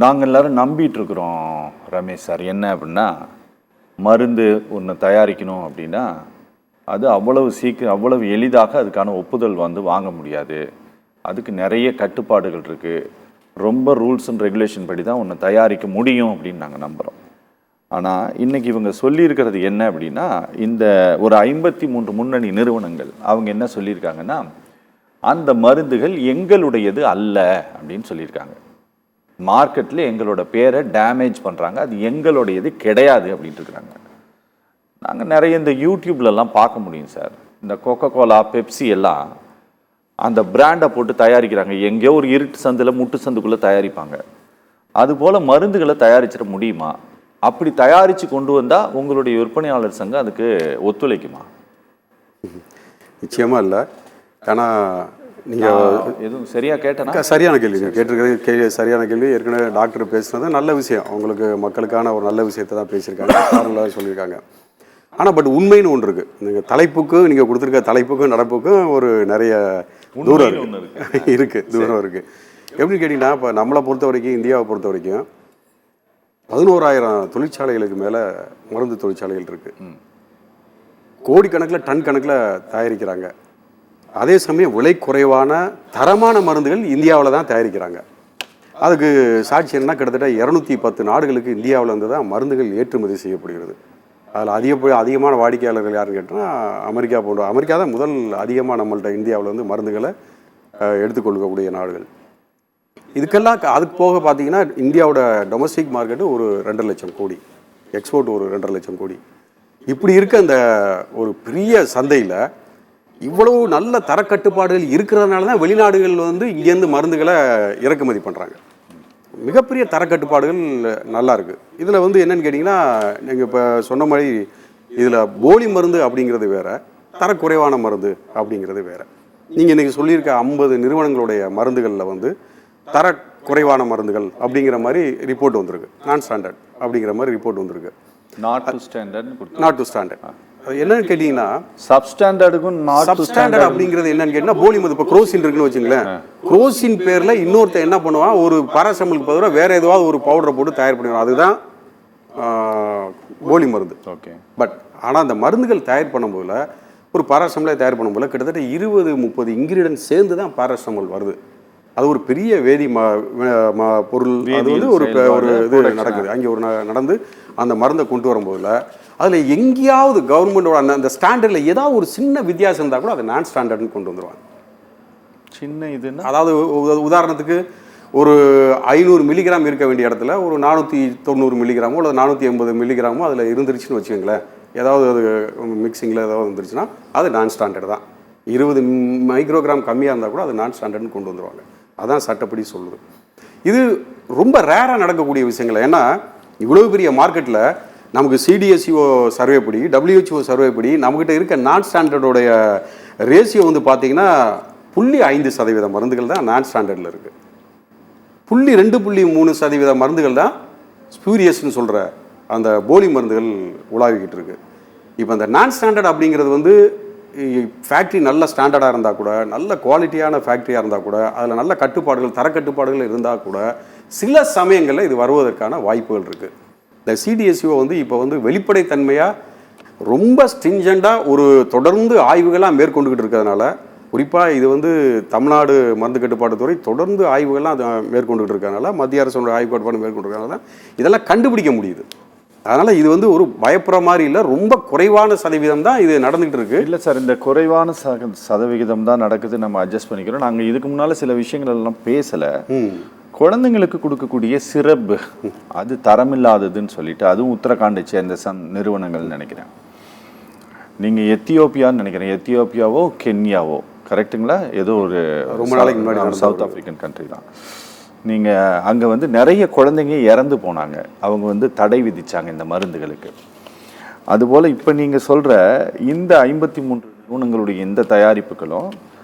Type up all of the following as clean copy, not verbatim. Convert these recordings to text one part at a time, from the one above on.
நாங்கள் எல்லோரும் நம்பிட்டுருக்குறோம் ரமேஷ் சார். என்ன அப்படின்னா, மருந்து ஒன்று தயாரிக்கணும் அப்படின்னா அது அவ்வளவு எளிதாக அதுக்கான ஒப்புதல் வாங்க முடியாது. அதுக்கு நிறைய கட்டுப்பாடுகள் இருக்குது. ரொம்ப ரூல்ஸ் அண்ட் ரெகுலேஷன் படி தான் ஒன்று தயாரிக்க முடியும் அப்படின்னு நாங்கள் நம்புகிறோம். ஆனால் இன்றைக்கி இவங்க சொல்லியிருக்கிறது என்ன அப்படின்னா, இந்த ஒரு 53 முன்னணி நிறுவனங்கள் அவங்க என்ன சொல்லியிருக்காங்கன்னா, அந்த மருந்துகள் எங்களுடையது அல்ல அப்படின்னு சொல்லியிருக்காங்க. மார்க்கெட்டில் எங்களோட பேரை டேமேஜ் பண்ணுறாங்க, அது எங்களுடையது கிடையாது அப்படின்ட்டு இருக்கிறாங்க. நாங்கள் நிறைய இந்த யூடியூப்லலாம் பார்க்க முடியும் சார். இந்த கொக்கோ கோலா, பெப்சி எல்லாம் அந்த பிராண்டை போட்டு தயாரிக்கிறாங்க. எங்கேயோ ஒரு இருட்டு சந்தில் முட்டு சந்துக்குள்ளே தயாரிப்பாங்க. அதுபோல் மருந்துகளை தயாரிச்சிட முடியுமா? அப்படி தயாரித்து கொண்டு வந்தால் உங்களுடைய விற்பனையாளர் சங்கம் அதுக்கு ஒத்துழைக்குமா? நிச்சயமாக இல்லை. ஆனால் நீங்கள் எதுவும் சரியாக கேட்டேன்னா சரியான கேள்வி கேட்டிருக்கிறது சரியான கேள்வி. ஏற்கனவே டாக்டர் பேசுனது நல்ல விஷயம், அவங்களுக்கு மக்களுக்கான ஒரு நல்ல விஷயத்தை தான் பேசியிருக்காங்க, காரணம் சொல்லியிருக்காங்க. ஆனால் பட் உண்மைன்னு ஒன்று இருக்குது. நீங்கள் தலைப்புக்கும் நீங்கள் கொடுத்துருக்க தலைப்புக்கும் நடப்புக்கும் ஒரு நிறைய தூரம் இருக்குது தூரம் இருக்குது. எப்படின்னு கேட்டிங்கன்னா, இப்போ நம்மளை பொறுத்த வரைக்கும், இந்தியாவை பொறுத்த வரைக்கும் 11,000 தொழிற்சாலைகளுக்கு மேலே மருந்து தொழிற்சாலைகள் இருக்குது. கோடிக்கணக்கில் டன் கணக்கில் தயாரிக்கிறாங்க. அதே சமயம் விலை குறைவான தரமான மருந்துகள் இந்தியாவில் தான் தயாரிக்கிறாங்க. அதுக்கு சாட்சி என்ன, கிட்டத்தட்ட 210 நாடுகளுக்கு இந்தியாவில் இருந்து தான் மருந்துகள் ஏற்றுமதி செய்யப்படுகிறது. அதில் அதிகமான வாடிக்கையாளர்கள் யாருன்னு கேட்டால் அமெரிக்கா தான் முதல் அதிகமாக நம்மள்ட்ட இந்தியாவில் வந்து மருந்துகளை எடுத்துக்கொள்ளக்கூடிய நாடுகள். இதுக்கெல்லாம் அதுக்கு போக பார்த்தீங்கன்னா, இந்தியாவோட டொமஸ்டிக் மார்க்கெட்டு ஒரு 2.5 லட்சம் கோடி, எக்ஸ்போர்ட் ஒரு 2.5 லட்சம் கோடி. இப்படி இருக்க அந்த ஒரு பெரிய சந்தையில் இவ்வளவு நல்ல தரக்கட்டுப்பாடுகள் இருக்கிறதுனால தான் வெளிநாடுகள் வந்து இங்கேருந்து மருந்துகளை இறக்குமதி பண்ணுறாங்க. மிகப்பெரிய தரக்கட்டுப்பாடுகள் நல்லா இருக்குது. இதில் வந்து என்னென்னு கேட்டிங்கன்னா, நீங்கள் இப்போ சொன்ன மாதிரி இதில் போலி மருந்து அப்படிங்கிறது வேறு, தரக்குறைவான மருந்து அப்படிங்கிறது வேறு. நீங்கள் இன்றைக்கி சொல்லியிருக்க 50 நிறுவனங்களுடைய மருந்துகளில் வந்து தரக்குறைவான மருந்துகள் அப்படிங்கிற மாதிரி ரிப்போர்ட் வந்திருக்கு. நான் ஸ்டாண்டர்ட் அப்படிங்கிற மாதிரி ரிப்போர்ட் வந்திருக்கு. நாட் டு ஸ்டாண்டர்ட் அது என்னன்னு கேட்டீங்கன்னா, சப்ஸ்டாண்டர்டுக்கும் சப்ஸ்டாண்டர்ட் அப்படிங்கிறது என்னன்னு கேட்டீங்கன்னா, போலி மருந்து. இப்போ குரோசின் இருக்குன்னு வச்சுங்களேன், குரோசின் பேர்ல இன்னொருத்த என்ன பண்ணுவான், ஒரு பாராசெட்டமாலுக்கு பதிலாக வேற ஏதாவது ஒரு பவுடரை போட்டு தயார் பண்ணுவான். அதுதான் போலி மருந்து. ஓகே. பட் ஆனால் அந்த மருந்துகள் தயார் பண்ணும்போதுல, ஒரு பாராசெட்டமாலை தயார் பண்ணும்போது கிட்டத்தட்ட 20-30 இன்கிரீடியன்ட் சேர்ந்து தான் பாராசெட்டமால் வருது. அது ஒரு பெரிய வேதி பொருள். அது வந்து ஒரு இது நடக்குது அங்கே ஒரு நடந்து அந்த மருந்தை கொண்டு வரும்போதுல அதில் எங்கேயாவது கவர்மெண்டோட அந்த ஸ்டாண்டர்டில் ஏதாவது ஒரு சின்ன வித்தியாசம் இருந்தால் கூட அதை நான் ஸ்டாண்டர்ட்னு கொண்டு வந்துடுவாங்க. சின்ன இதுன்னா, அதாவது உதாரணத்துக்கு ஒரு 500 மில்லிகிராம் இருக்க வேண்டிய இடத்துல ஒரு 490 மில்லிகிராமோ அல்லது 480 மில்லிகிராமோ அதில் இருந்துருச்சுன்னு வச்சுக்கோங்களேன். ஏதாவது அது மிக்சிங்கில் ஏதாவது இருந்துருச்சுன்னா அது நான் ஸ்டாண்டர்ட் தான். 20 மைக்ரோகிராம் கம்மியாக இருந்தால் கூட அது நான் ஸ்டாண்டர்ட்னு கொண்டு வந்துடுவாங்க. அதான் சட்டப்படி சொல்லுது. இது ரொம்ப ரேராக நடக்கக்கூடிய விஷயங்கள். ஏன்னா இவ்வளோ பெரிய மார்க்கெட்டில் நமக்கு CDSCO சர்வே படி, WHO சர்வே படி நம்மகிட்ட இருக்க நான் ஸ்டாண்டர்டோடைய ரேஷியோ வந்து பார்த்தீங்கன்னா 0.5% மருந்துகள் தான் நான் ஸ்டாண்டர்டில் இருக்குது. 2.3% மருந்துகள் தான் ஸ்பியூரியஸ்ன்னு சொல்கிற அந்த போலி மருந்துகள் உலாவிக்கிட்டு இருக்கு. இப்போ அந்த நான் ஸ்டாண்டர்ட் அப்படிங்கிறது வந்து ஃபேக்ட்ரி நல்ல ஸ்டாண்டர்டாக இருந்தால் கூட, நல்ல குவாலிட்டியான ஃபேக்ட்ரியாக இருந்தால் கூட, அதில் நல்ல கட்டுப்பாடுகள், தரக்கட்டுப்பாடுகள் இருந்தால் கூட சில சமயங்களில் இது வருவதற்கான வாய்ப்புகள் இருக்குது. இந்த CDSCO வந்து இப்போ வந்து வெளிப்படைத்தன்மையாக ரொம்ப ஸ்ட்ரிஞ்சண்டாக ஒரு தொடர்ந்து ஆய்வுகள்லாம் மேற்கொண்டுக்கிட்டு இருக்கிறதுனால, குறிப்பாக இது வந்து தமிழ்நாடு மருந்து கட்டுப்பாட்டுத்துறை தொடர்ந்து ஆய்வுகள்லாம் அதை மேற்கொண்டுகிட்டு இருக்கிறதுனால, மத்திய அரசோட ஆய்வு கட்டுப்பாடு மேற்கொண்டிருக்கிறதுனால தான் இதெல்லாம் கண்டுபிடிக்க முடியுது. அதனால் இது வந்து ஒரு பயப்படுற மாதிரி இல்லை, ரொம்ப குறைவான சதவீதம் தான் இது நடந்துகிட்டு இருக்கு. இல்லை சார், இந்த குறைவான சதவிகிதம் தான் நடக்குது, நம்ம அட்ஜஸ்ட் பண்ணிக்கிறோம். நாங்கள் இதுக்கு முன்னால் சில விஷயங்கள் எல்லாம் பேசலை. குழந்தைங்களுக்கு கொடுக்கக்கூடிய சிரப் அது தரமில்லாததுன்னு சொல்லிட்டு, அதுவும் உத்தரகாண்டை சேர்ந்த நிறுவனங்கள் நினைக்கிறேன். நீங்கள் எத்தியோப்பியான்னு நினைக்கிறேன், எத்தியோப்பியாவோ கென்யாவோ கரெக்டுங்களா? ஏதோ ஒரு ரொம்ப நாளைக்கு முன்னாடி சவுத் ஆஃப்ரிக்கன் கண்ட்ரி தான். நீங்கள் அங்கே வந்து நிறைய குழந்தைங்க இறந்து போனாங்க. அவங்க வந்து தடை விதித்தாங்க இந்த மருந்துகளுக்கு. அதுபோல் இப்போ நீங்கள் சொல்கிற இந்த 53 நிறுவனங்களுடைய இந்த தயாரிப்புகளும்,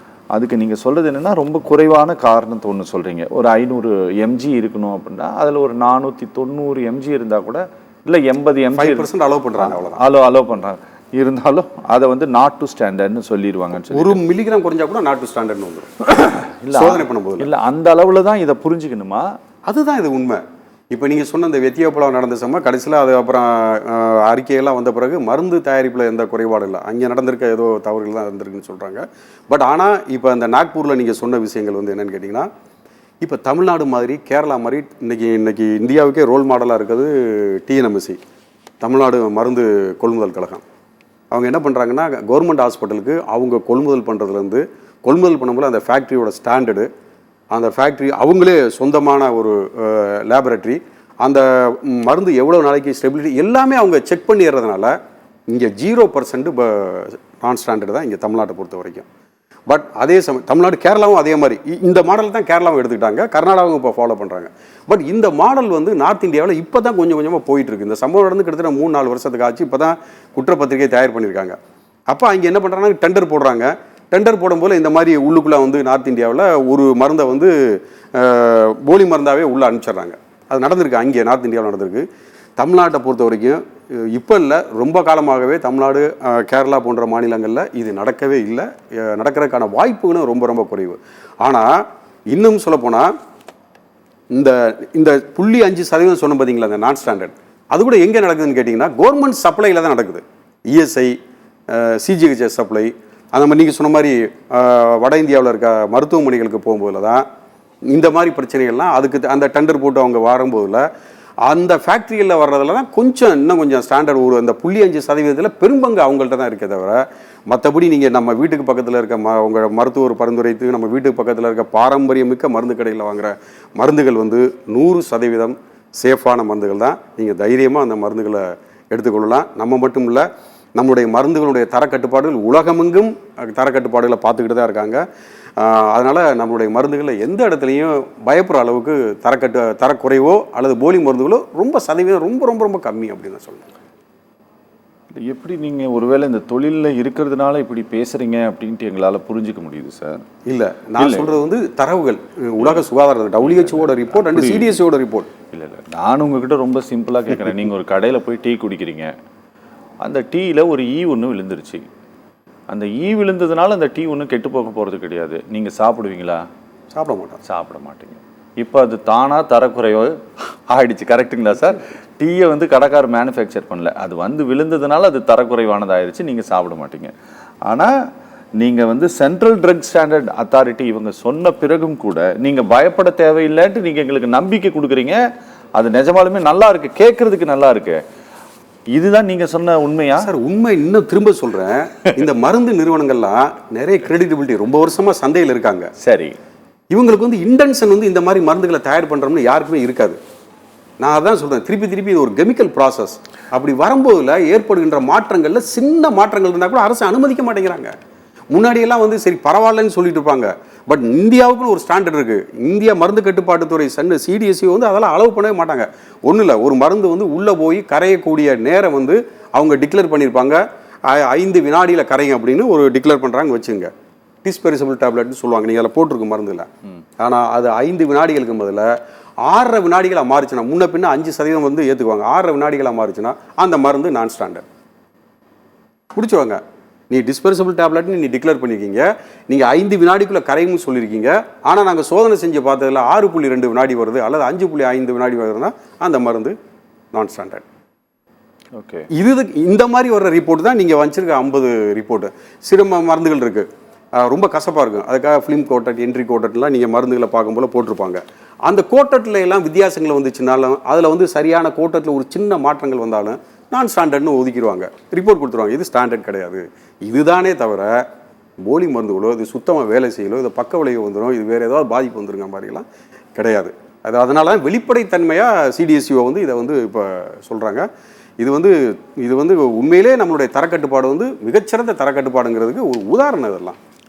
அதுக்கு நீங்கள் சொல்கிறது என்னென்னா, ரொம்ப குறைவான காரணத்தை ஒன்று சொல்கிறீங்க. ஒரு 500 mg இருக்கணும் அப்படின்னா அதில் ஒரு 490 mg இருந்தால் கூட, இல்லை 80 mg அலோவ் பண்ணுறாங்க, அவ்வளோதான் அலோவ் பண்ணுறாங்க. இருந்தாலும் அதை வந்து நாட் டு ஸ்டாண்டர்ட்னு சொல்லிடுவாங்கன்னு சொல்லி, 1 மில்லிகிராம் குறைஞ்சா கூட நாட் டு ஸ்டாண்டர்ட்னு வந்துடும். இல்லை சோதனை பண்ணும்போது இல்லை, அந்த அளவில் தான் இதை புரிஞ்சுக்கணுமா? அதுதான் இது உண்மை. இப்போ நீங்கள் சொன்ன இந்த வெத்தியப்பழம் நடந்த சமயம் கடைசியில் அது அப்புறம் அறிக்கையெல்லாம் வந்த பிறகு மருந்து தயாரிப்பில் எந்த குறைபாடும் இல்லை, அங்கே நடந்திருக்க ஏதோ தவறுகள் தான் இருந்திருக்குன்னு சொல்கிறாங்க. பட் ஆனால் இப்போ அந்த நாக்பூரில் நீங்கள் சொன்ன விஷயங்கள் வந்து என்னென்னு கேட்டிங்கன்னா, இப்போ தமிழ்நாடு மாதிரி கேரளா மாதிரி இன்னைக்கு இந்தியாவுக்கே ரோல் மாடலாக இருக்கிறது டிஎன்எம்எஸ்சி, தமிழ்நாடு மருந்து கொள்முதல் கழகம். அவங்க என்ன பண்ணுறாங்கன்னா கவர்மெண்ட் ஹாஸ்பிட்டலுக்கு அவங்க கொள்முதல் பண்ணுறதுலேருந்து கொள்முதல் பண்ணும்போது அந்த ஃபேக்ட்ரியோட ஸ்டாண்டர்டு, அந்த ஃபேக்ட்ரி அவங்களே சொந்தமான ஒரு லேபரேட்டரி, அந்த மருந்து எவ்வளோ நாளைக்கு ஸ்டெபிலிட்டி எல்லாமே அவங்க செக் பண்ணிடுறதுனால இங்கே 0% நான் ஸ்டாண்டர்டு தான் இங்கே தமிழ்நாட்டை பொறுத்த வரைக்கும். பட் அதே சமயம் தமிழ்நாடு கேரளாவும் அதே மாதிரி இந்த மாடல் தான் கேரளாவும் எடுத்துக்கிட்டாங்க, கர்நாடகாவும் இப்போ ஃபாலோ பண்ணுறாங்க. பட் இந்த மாடல் வந்து நார்த் இந்தியாவில் இப்போ தான் கொஞ்சம் கொஞ்சமாக போயிட்டுருக்கு. இந்த சம்பவம் நடந்து கிட்டத்தட்ட 3-4 வருஷத்துக்கு ஆச்சு. இப்போ தான் குற்றப்பத்திரிகை தயார் பண்ணியிருக்காங்க. அப்போ அங்கே என்ன பண்ணுறாங்கன்னா டெண்டர் போடுறாங்க. டெண்டர் போடும்போது இந்த மாதிரி உள்ளுக்குள்ளே வந்து நார்த் இந்தியாவில் ஒரு மருந்தை வந்து போலி மருந்தாகவே உள்ளே அனுப்பிச்சிட்றாங்க. அது நடந்திருக்கு, அங்கே நார்த் இந்தியாவில் நடந்திருக்கு. தமிழ்நாட்டை பொறுத்த வரைக்கும் இப்போ இல்லை, ரொம்ப காலமாகவே தமிழ்நாடு கேரளா போன்ற மாநிலங்களில் இது நடக்கவே இல்லை, நடக்கிறதுக்கான வாய்ப்புகளும் ரொம்ப ரொம்ப குறைவு. ஆனால் இன்னும் சொல்லப்போனால் இந்த 0.5% சொன்ன பார்த்தீங்களா அந்த நான் ஸ்டாண்டர்ட், அது கூட எங்கே நடக்குதுன்னு கேட்டிங்கன்னா கவர்மெண்ட் சப்ளையில் தான் நடக்குது. இஎஸ்ஐ, சிஜிஹெச்எஸ் சப்ளை, அந்த மாதிரி நீங்கள் சொன்ன மாதிரி வட இந்தியாவில் இருக்க மருத்துவமனைகளுக்கு போகும்போது தான் இந்த மாதிரி பிரச்சனைகள்லாம் அதுக்கு அந்த டெண்டர் போட்டு அவங்க வரும்போதில் அந்த ஃபேக்ட்ரிகளில் வர்றதுல தான் இன்னும் கொஞ்சம் ஸ்டாண்டர்ட் ஒரு அந்த 0.5% பெரும்பங்கு அவங்கள்ட்ட தான் இருக்கே தவிர, மற்றபடி நீங்கள் நம்ம வீட்டுக்கு பக்கத்தில் இருக்க உங்கள் மருத்துவர் பரிந்துரைத்து நம்ம வீட்டுக்கு பக்கத்தில் இருக்க பாரம்பரியமிக்க மருந்து கடையில் வாங்குகிற மருந்துகள் வந்து 100% சேஃபான மருந்துகள் தான். நீங்கள் தைரியமாக அந்த மருந்துகளை எடுத்துக்கொள்ளலாம். நம்ம மட்டும் இல்லை, நம்முடைய மருந்துகளுடைய தரக்கட்டுப்பாடுகள் உலகமெங்கும் தரக்கட்டுப்பாடுகளை பார்த்துக்கிட்டு தான் இருக்காங்க. அதனால் நம்மளுடைய மருந்துகளில் எந்த இடத்துலையும் பயப்படுற அளவுக்கு தரக்குறைவோ அல்லது போலி மருந்துகளோ ரொம்ப சதவீதம் ரொம்ப ரொம்ப ரொம்ப கம்மி அப்படின்னு தான் சொல்லுவேன். எப்படி நீங்கள் ஒருவேளை இந்த தொழிலில் இருக்கிறதுனால இப்படி பேசுகிறீங்க அப்படின்ட்டு எங்களால் புரிஞ்சிக்க முடியுது சார். இல்லை, நான் சொல்கிறது வந்து தரவுகள், உலக சுகாதார WHO ரிப்போர்ட் அண்ட் CDSCோட ரிப்போர்ட். இல்லை, நான் உங்ககிட்ட ரொம்ப சிம்பிளாக கேட்குறேன். நீங்கள் ஒரு கடையில் போய் டீ குடிக்கிறீங்க, அந்த டீயில் ஒரு ஒன்று விழுந்துருச்சு. அந்த விழுந்ததுனால அந்த டீ ஒன்றும் கெட்டு போக போகிறது கிடையாது. நீங்கள் சாப்பிடுவீங்களா? சாப்பிட மாட்டீங்க. இப்போ அது தானாக தரக்குறைவோ ஆயிடுச்சு, கரெக்டுங்களா சார்? டீயை வந்து கடைக்காரர் மேனுஃபேக்சர் பண்ணல, அது வந்து விழுந்ததுனால அது தரக்குறைவானதாகிடுச்சு, நீங்கள் சாப்பிட மாட்டீங்க. ஆனால் நீங்கள் வந்து சென்ட்ரல் ட்ரக் ஸ்டாண்டர்ட் அத்தாரிட்டி இவங்க சொன்ன பிறகும் கூட நீங்கள் பயப்பட தேவையில்லைன்ட்டு நீங்கள் எங்களுக்கு நம்பிக்கை கொடுக்குறீங்க. அது நிஜமாலுமே நல்லா இருக்குது, கேட்குறதுக்கு நல்லா இருக்குது. இதுதான் நீங்க சொன்ன உண்மையா சார்? உண்மை. இன்னும் திரும்ப சொல்றேன், இந்த மருந்து நிறுவனங்கள்லாம் நிறைய கிரெடிபிலிட்டி ரொம்ப வருஷமா சந்தையில் இருக்காங்க. சரி, இவங்களுக்கு வந்து இன்டென்ஷன் வந்து இந்த மாதிரி மருந்துகளை தயார் பண்றோம்னு யாருக்குமே இருக்காது. நான் அதான் சொல்றேன், திருப்பி இது ஒரு கெமிக்கல் ப்ராசஸ். அப்படி வரும்போதுல ஏற்படுகின்ற மாற்றங்கள்ல சின்ன மாற்றங்கள் இருந்தால் கூட அரசு அனுமதிக்க மாட்டேங்கிறாங்க. முன்னாடியெல்லாம் வந்து சரி பரவாயில்லன்னு சொல்லிட்டு இருப்பாங்க. பட் இந்தியாவுக்குன்னு ஒரு ஸ்டாண்டர்ட் இருக்குது. இந்தியா மருந்து கட்டுப்பாட்டுத்துறை CDSC வந்து அதெல்லாம் அளவு பண்ணவே மாட்டாங்க. ஒன்றும் இல்லை, ஒரு மருந்து வந்து உள்ளே போய் கரையக்கூடிய நேரம் வந்து அவங்க டிக்ளேர் பண்ணியிருப்பாங்க. 5 வினாடியில் கரையும் அப்படின்னு ஒரு டிக்ளேர் பண்ணுறாங்க வச்சுங்க. டிஸ்பெரிசபிள் டேப்லெட்னு சொல்லுவாங்க, நீங்கள் அதில் போட்டிருக்கு மருந்தில். ஆனால் அது 5 வினாடிகளுக்கு பதில் 6 வினாடிகளாக மாறிச்சுன்னா, முன்ன பின்ன 5% வந்து ஏற்றுக்குவாங்க. 6 வினாடிகளாக மாறிச்சுன்னா அந்த மருந்து நான் ஸ்டாண்டர்ட் பிடிச்சுவாங்க. நீ டிஸ்பெரிசபிள் டேப்லெட்னு நீ டிக்ளேர் பண்ணியிருக்கீங்க, நீங்கள் 5 வினாடிக்குள்ளே கரையும்னு சொல்லியிருக்கீங்க. ஆனால் நாங்கள் சோதனை செஞ்சு பார்த்ததில் 6.2 வினாடி வருது அல்லது 5.5 வினாடி வருதுன்னா அந்த மருந்து நான் ஸ்டாண்டர்ட். ஓகே, இந்த மாதிரி வர்ற ரிப்போர்ட் தான் நீங்கள் வச்சிருக்க 50 ரிப்போர்ட்டு. சில மருந்துகள் இருக்குது, ரொம்ப கசப்பாக இருக்கும். அதுக்காக ஃபிலிம் கோட்டட், என்ட்ரி கோட்டட்லாம் நீங்கள் மருந்துகளை பார்க்கும்போது போட்டிருப்பாங்க. அந்த கோட்டட்டில் எல்லாம் வித்தியாசங்கள் வந்துச்சுனாலும் அதில் வந்து சரியான கோட்டட்டில் ஒரு சின்ன மாற்றங்கள் வந்தாலும் நான் ஸ்டாண்டர்ட்னு ஒதுக்கிடுவாங்க, ரிப்போர்ட் கொடுத்துருவாங்க. இது ஸ்டாண்டர்ட் கிடையாது. இதுதானே தவிர போலி மருந்துகளோ இது சுத்தமாக வேலை செய்யலோ இது பக்க விளைவு வந்துடும், இது வேறு ஏதாவது பாதிப்பு வந்துருங்க மாதிரிலாம் கிடையாது. அதனால தான் வெளிப்படைத்தன்மையாக CDSCO வந்து இதை வந்து இப்போ சொல்கிறாங்க. இது வந்து உண்மையிலே நம்மளுடைய தரக்கட்டுப்பாடு வந்து மிகச்சிறந்த தரக்கட்டுப்பாடுங்கிறதுக்கு ஒரு உதாரணம் இதெல்லாம்.